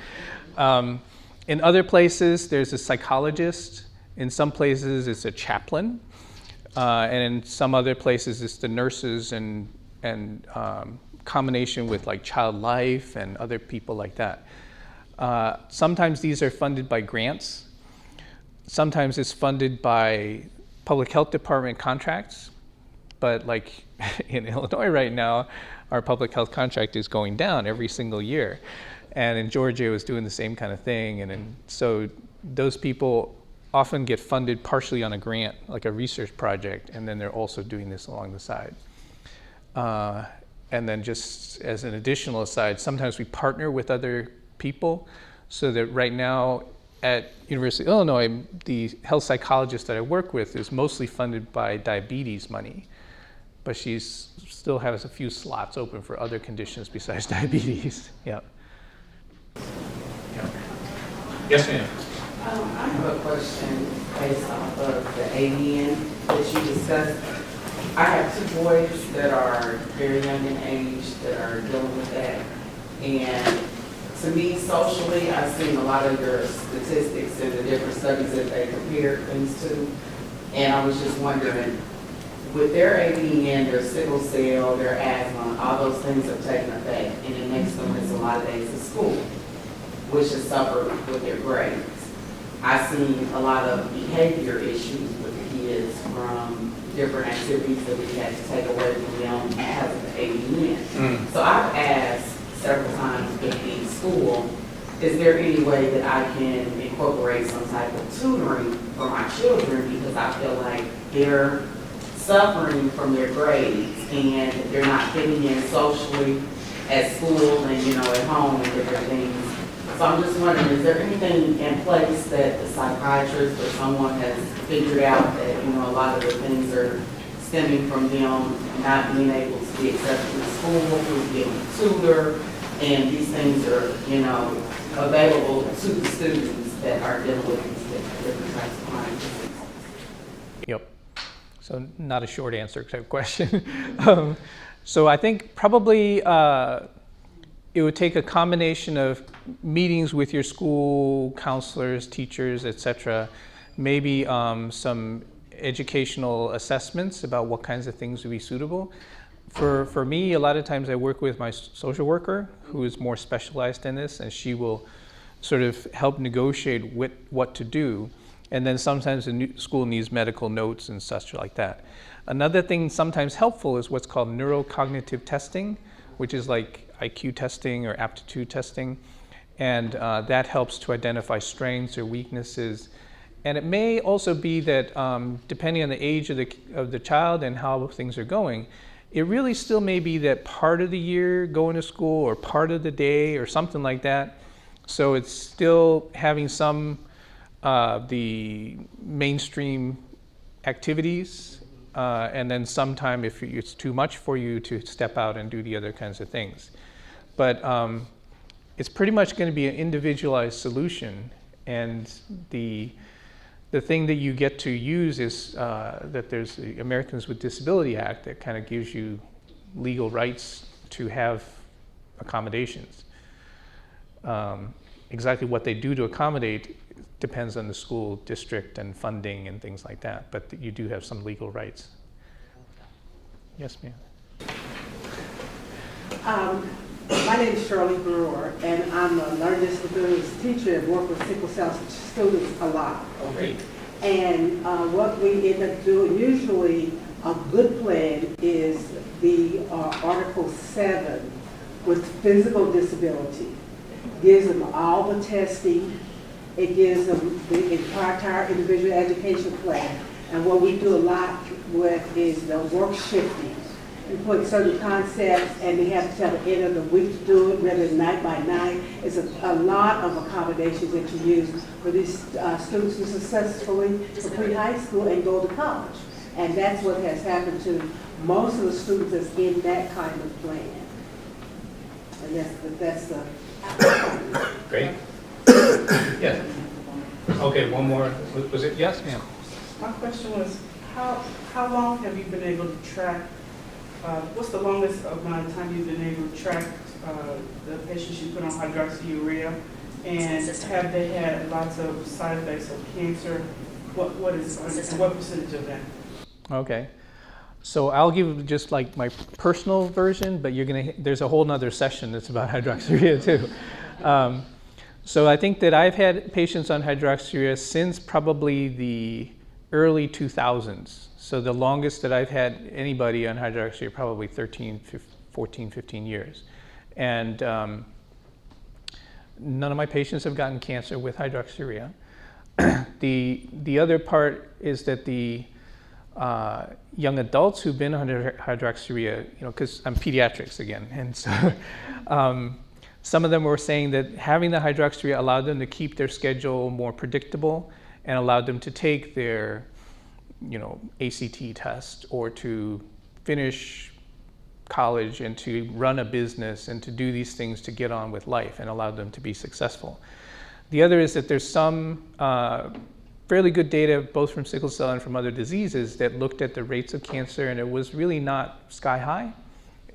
S1: In other places, there's a psychologist. In some places, it's a chaplain. And in some other places, it's the nurses and combination with like Child Life and other people like that. Sometimes these are funded by grants. Sometimes it's funded by public health department contracts. But like in Illinois right now, our public health contract is going down every single year. And in Georgia, it was doing the same kind of thing. And so those people often get funded partially on a grant, like a research project, and then they're also doing this along the side. And then just as an additional aside, sometimes we partner with other people, so that right now at University of Illinois, the health psychologist that I work with is mostly funded by diabetes money, but she still has a few slots open for other conditions besides diabetes. Yeah. Yes, ma'am.
S8: I have a question based off of the AVN that you discussed. I have 2 boys that are very young in age that are dealing with that, and to me, socially, I've seen a lot of your statistics and the different studies that they compare things to. And I was just wondering, with their ADN, their sickle cell, their asthma, all those things have taken effect, and it makes them miss a lot of days of school, which has suffered with their grades. I've seen a lot of behavior issues with the kids from different activities that we had to take away from them because of the ADN. So I've asked several times with the school, is there any way that I can incorporate some type of tutoring for my children, because I feel like they're suffering from their grades and they're not fitting in socially at school and, you know, at home and different things. So I'm just wondering, is there anything in place that the psychiatrist or someone has figured out that, you know, a lot of the things are stemming from them not being able to be accepted in school, who's getting a tutor, and these things are, you know, available to the students that are dealing with these different types of chronic diseases?
S1: Yep. So not a short answer type question. So I think probably it would take a combination of meetings with your school counselors, teachers, etc. Maybe some educational assessments about what kinds of things would be suitable. For me, a lot of times I work with my social worker who is more specialized in this, and she will sort of help negotiate what to do. And then sometimes the school needs medical notes and such like that. Another thing sometimes helpful is what's called neurocognitive testing, which is like IQ testing or aptitude testing. And that helps to identify strengths or weaknesses. And it may also be that depending on the age of the child and how things are going, it really still may be that part of the year going to school or part of the day or something like that. So it's still having some the mainstream activities, and then sometime if it's too much for you to step out and do the other kinds of things. But it's pretty much going to be an individualized solution, and the thing that you get to use is that there's the Americans with Disability Act that kind of gives you legal rights to have accommodations. Exactly what they do to accommodate depends on the school district and funding and things like that, but you do have some legal rights. Yes, ma'am.
S9: My name is Shirley Brewer, and I'm a learning disabilities teacher and work with sickle cell students a lot.
S1: Great.
S9: And what we end up doing, usually a good plan is the Article 7 with physical disability. Gives them all the testing. It gives them the entire individual education plan. And what we do a lot with is the work shifting. We put certain concepts, and they have to tell the end of the week to do it, rather than night by night. It's a lot of accommodations that you use for these students who successfully complete high school and go to college. And that's what has happened to most of the students that's in that kind of plan. And that's the
S1: Great. Yes. Okay, one more. Was it? Yes, ma'am.
S10: My question was, how long have you been able to track, what's the longest amount of time you've been able to track the patients you put on hydroxyurea? And have they had lots of side effects of cancer? What percentage of that?
S1: Okay. So I'll give just like my personal version, but there's a whole nother session that's about hydroxyurea too. So I think that I've had patients on hydroxyurea since probably the early 2000s. So the longest that I've had anybody on hydroxyurea, probably 14, 15 years. And none of my patients have gotten cancer with hydroxyurea. The other part is that the young adults who've been on hydroxyurea, because I'm pediatrics again, and so some of them were saying that having the hydroxyurea allowed them to keep their schedule more predictable and allowed them to take their, ACT test or to finish college and to run a business and to do these things to get on with life and allowed them to be successful. The other is that there's some fairly good data, both from sickle cell and from other diseases, that looked at the rates of cancer, and it was really not sky high.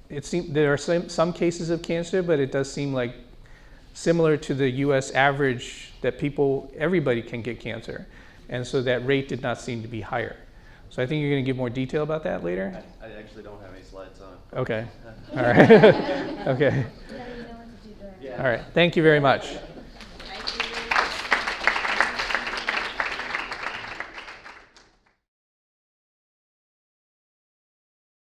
S1: It seemed there are some cases of cancer, but it does seem like similar to the US average that everybody can get cancer. And so that rate did not seem to be higher. So I think you're going to give more detail about that later?
S4: I actually don't have any slides on.
S1: Okay. All right. Okay. All right. Thank you very much.